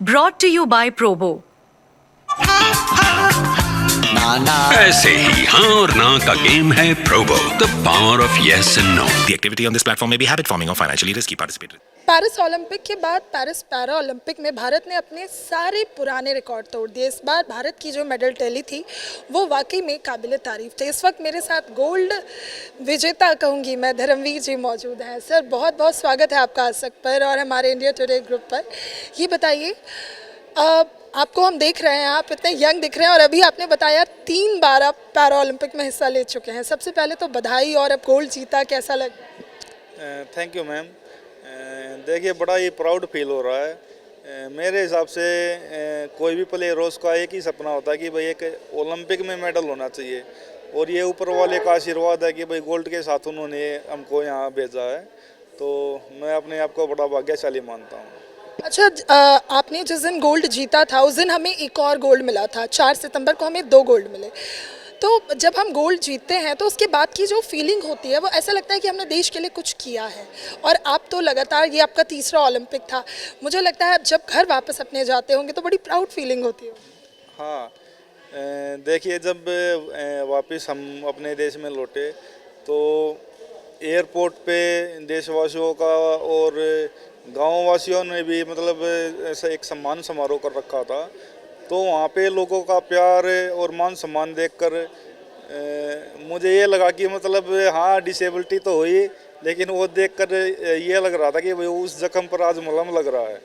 Brought to you by Probo. ऐसे ही हाँ और ना का गेम है Probo, the power of yes and no. The activity on this platform may be habit forming or financially risky. Participate. Paris Olympic के बाद Paris para Olympic में भारत ने अपने सारे पुराने रिकॉर्ड तोड़ दिए। इस बार भारत की जो मेडल टैली थी वो वाकई में काबिल तारीफ थे। इस वक्त मेरे साथ गोल्ड विजेता कहूँगी मैं, धर्मवीर जी मौजूद हैं। सर बहुत बहुत स्वागत है आपका आज तक पर और हमारे इंडिया टुडे ग्रुप पर। ये बताइए, आपको हम देख रहे हैं, आप इतने यंग दिख रहे हैं और अभी आपने बताया 3 बार आप पैरा ओलंपिक में हिस्सा ले चुके हैं। सबसे पहले तो बधाई, और अब गोल्ड जीता, कैसा लगा? Thank you ma'am. देखिए, बड़ा ही प्राउड फील हो रहा है। मेरे हिसाब से कोई भी प्लेयर हो उसका एक ही सपना होता है कि भाई एक ओलंपिक में मेडल होना चाहिए, और ये ऊपर वाले का आशीर्वाद है कि भाई गोल्ड के साथ उन्होंने हमको यहाँ भेजा है, तो मैं अपने आप को बड़ा भाग्यशाली मानता हूँ। अच्छा, आपने जिस दिन गोल्ड जीता था उस दिन हमें एक और गोल्ड मिला था। 4 सितंबर को हमें 2 गोल्ड मिले। तो जब हम गोल्ड जीतते हैं तो उसके बाद की जो फीलिंग होती है वो ऐसा लगता है कि हमने देश के लिए कुछ किया है। और आप तो लगातार, ये आपका तीसरा ओलंपिक था, मुझे लगता है जब घर वापस अपने जाते होंगे तो बड़ी प्राउड फीलिंग होती है। हाँ, देखिए, जब वापस हम अपने देश में लौटे तो एयरपोर्ट पे देशवासियों का और गाँव वासियों ने भी मतलब ऐसा एक सम्मान समारोह कर रखा था। तो वहाँ पे लोगों का प्यार और मान सम्मान देखकर मुझे ये लगा कि मतलब हाँ, डिसेबिलिटी तो हुई, लेकिन वो देखकर ये लग रहा था कि भाई उस जख्म पर आज मलहम लग रहा है।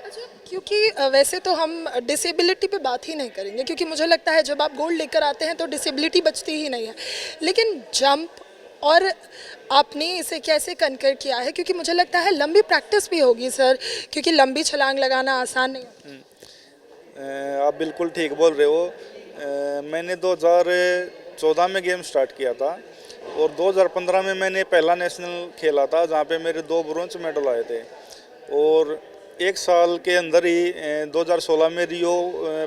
अच्छा, क्योंकि वैसे तो हम डिसेबिलिटी पे बात ही नहीं करेंगे, क्योंकि मुझे लगता है जब आप गोल्ड लेकर आते हैं तो डिसेबिलिटी बचती ही नहीं है। लेकिन जंप, और आपने इसे कैसे कनकर किया है? क्योंकि मुझे लगता है लंबी प्रैक्टिस भी होगी सर, क्योंकि लंबी छलांग लगाना आसान नहीं है। आप बिल्कुल ठीक बोल रहे हो। मैंने 2014 में गेम स्टार्ट किया था और 2015 में मैंने पहला नेशनल खेला था जहाँ पे मेरे 2 ब्रोंज मेडल आए थे। और 1 साल के अंदर ही 2016 में रियो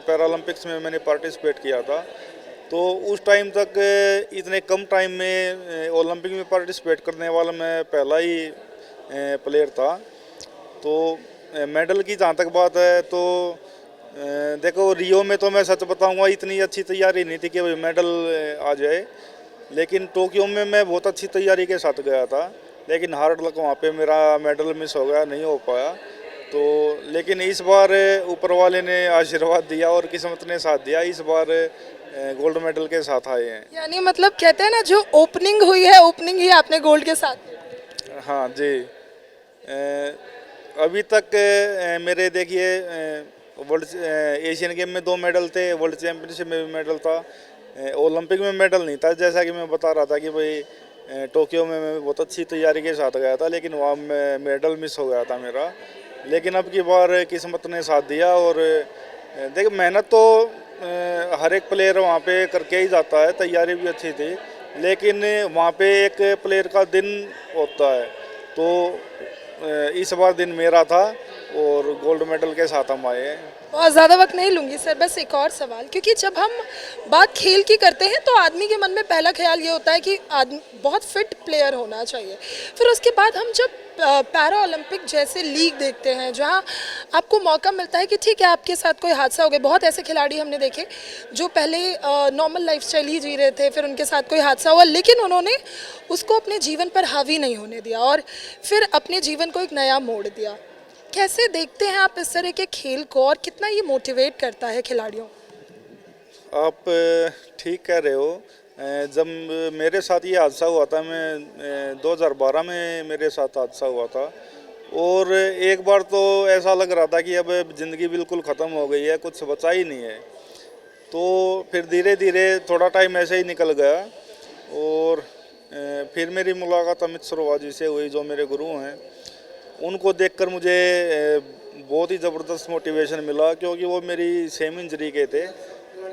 पैरालंपिक्स में मैंने पार्टिसिपेट किया था। तो उस टाइम तक इतने कम टाइम में ओलंपिक में पार्टिसिपेट करने वाला मैं पहला ही प्लेयर था। तो मेडल की जहाँ तक बात है तो देखो, रियो में तो मैं सच बताऊंगा इतनी अच्छी तैयारी नहीं थी कि भाई मेडल आ जाए, लेकिन टोक्यो में मैं बहुत अच्छी तैयारी के साथ गया था, लेकिन हार्ड लक वहाँ पे मेरा मेडल मिस हो गया, नहीं हो पाया। तो लेकिन इस बार ऊपर वाले ने आशीर्वाद दिया और किस्मत ने साथ दिया, इस बार गोल्ड मेडल के साथ आए हैं। यानी मतलब कहते हैं ना, जो ओपनिंग हुई है, ओपनिंग ही आपने गोल्ड के साथ की। हाँ जी। अभी तक मेरे देखिए वर्ल्ड एशियन गेम में 2 मेडल थे, वर्ल्ड चैम्पियनशिप में भी मेडल था, ओलंपिक में मेडल नहीं था। जैसा कि मैं बता रहा था कि भाई टोक्यो में मैं बहुत अच्छी तैयारी के साथ गया था, लेकिन वहाँ मेडल मिस हो गया था मेरा। लेकिन अब की बार किस्मत ने साथ दिया, और देखिए मेहनत तो हर एक प्लेयर वहाँ पे करके ही जाता है, तैयारी भी अच्छी थी, लेकिन वहाँ पे एक प्लेयर का दिन होता है। तो इस बार दिन मेरा था और गोल्ड मेडल के साथ हम आए हैं। बहुत ज़्यादा वक्त नहीं लूँगी सर, बस एक और सवाल, क्योंकि जब हम बात खेल की करते हैं तो आदमी के मन में पहला ख्याल ये होता है कि आदमी बहुत फिट प्लेयर होना चाहिए। फिर उसके बाद हम जब पैरा ओलंपिक जैसे लीग देखते हैं जहां आपको मौका मिलता है कि ठीक है आपके साथ कोई हादसा हो गया, बहुत ऐसे खिलाड़ी हमने देखे जो पहले नॉर्मल लाइफस्टाइल ही जी रहे थे, फिर उनके साथ कोई हादसा हुआ, लेकिन उन्होंने उसको अपने जीवन पर हावी नहीं होने दिया और फिर अपने जीवन को एक नया मोड़ दिया। कैसे देखते हैं आप इस तरह के खेल को, और कितना ये मोटिवेट करता है खिलाड़ियों? आप ठीक कह रहे हो। जब मेरे साथ ये हादसा हुआ था, मैं 2012 में मेरे साथ हादसा हुआ था, और एक बार तो ऐसा लग रहा था कि अब ज़िंदगी बिल्कुल ख़त्म हो गई है, कुछ बचा ही नहीं है। तो फिर धीरे धीरे थोड़ा टाइम ऐसे ही निकल गया, और फिर मेरी मुलाकात अमित सरोवा जी से हुई, जो मेरे गुरु हैं। उनको देखकर मुझे बहुत ही ज़बरदस्त मोटिवेशन मिला, क्योंकि वो मेरी सेम इंजरी के थे।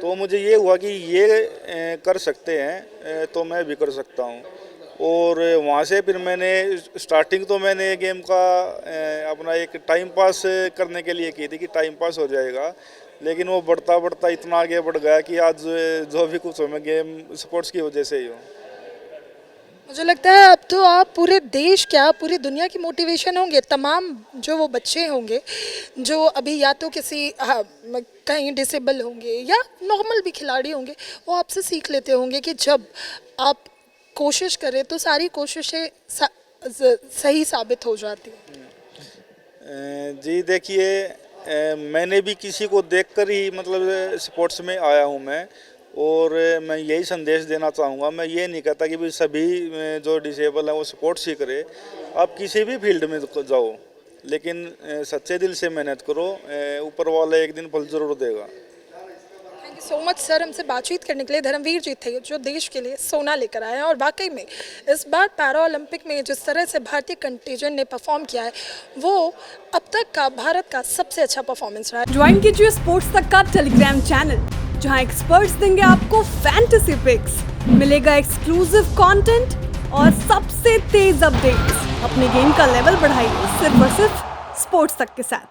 तो मुझे ये हुआ कि ये कर सकते हैं तो मैं भी कर सकता हूँ। और वहाँ से फिर मैंने स्टार्टिंग तो मैंने गेम का अपना एक टाइम पास करने के लिए की थी कि टाइम पास हो जाएगा, लेकिन वो बढ़ता बढ़ता इतना आगे बढ़ गया कि आज जो भी कुछ हो मैं गेम स्पोर्ट्स की वजह से ही हूँ। मुझे लगता है अब तो आप पूरे देश क्या पूरी दुनिया की मोटिवेशन होंगे। तमाम जो वो बच्चे होंगे जो अभी या तो किसी कहीं डिसेबल होंगे या नॉर्मल भी खिलाड़ी होंगे, वो आपसे सीख लेते होंगे कि जब आप कोशिश करें तो सारी कोशिशें सही साबित हो जाती हैं। जी देखिए, मैंने भी किसी को देखकर ही मतलब स्पोर्ट्स में आया हूँ मैं, और मैं यही संदेश देना चाहूँगा। मैं ये नहीं कहता कि भी सभी जो डिसेबल हैं वो स्पोर्ट्स ही करे। आप किसी भी फील्ड में जाओ, लेकिन सच्चे दिल से मेहनत करो, ऊपर वाला एक दिन फल जरूर देगा। Thank you so much sir, हमसे बातचीत करने के लिए। धर्मवीर जी थे जो देश के लिए सोना लेकर आए हैं, और वाकई में इस बार पैरा ओलंपिक में जिस तरह से भारतीय कंटिजेंट ने परफॉर्म किया है वो अब तक का भारत का सबसे अच्छा परफॉर्मेंस रहा है। ज्वाइन कीजिए स्पोर्ट्स तक का टेलीग्राम चैनल, जहां एक्सपर्ट्स देंगे आपको फैंटेसी पिक्स, मिलेगा एक्सक्लूसिव कंटेंट और सबसे तेज अपडेट्स। अपने गेम का लेवल बढ़ाइए सिर्फ और सिर्फ स्पोर्ट्स तक के साथ।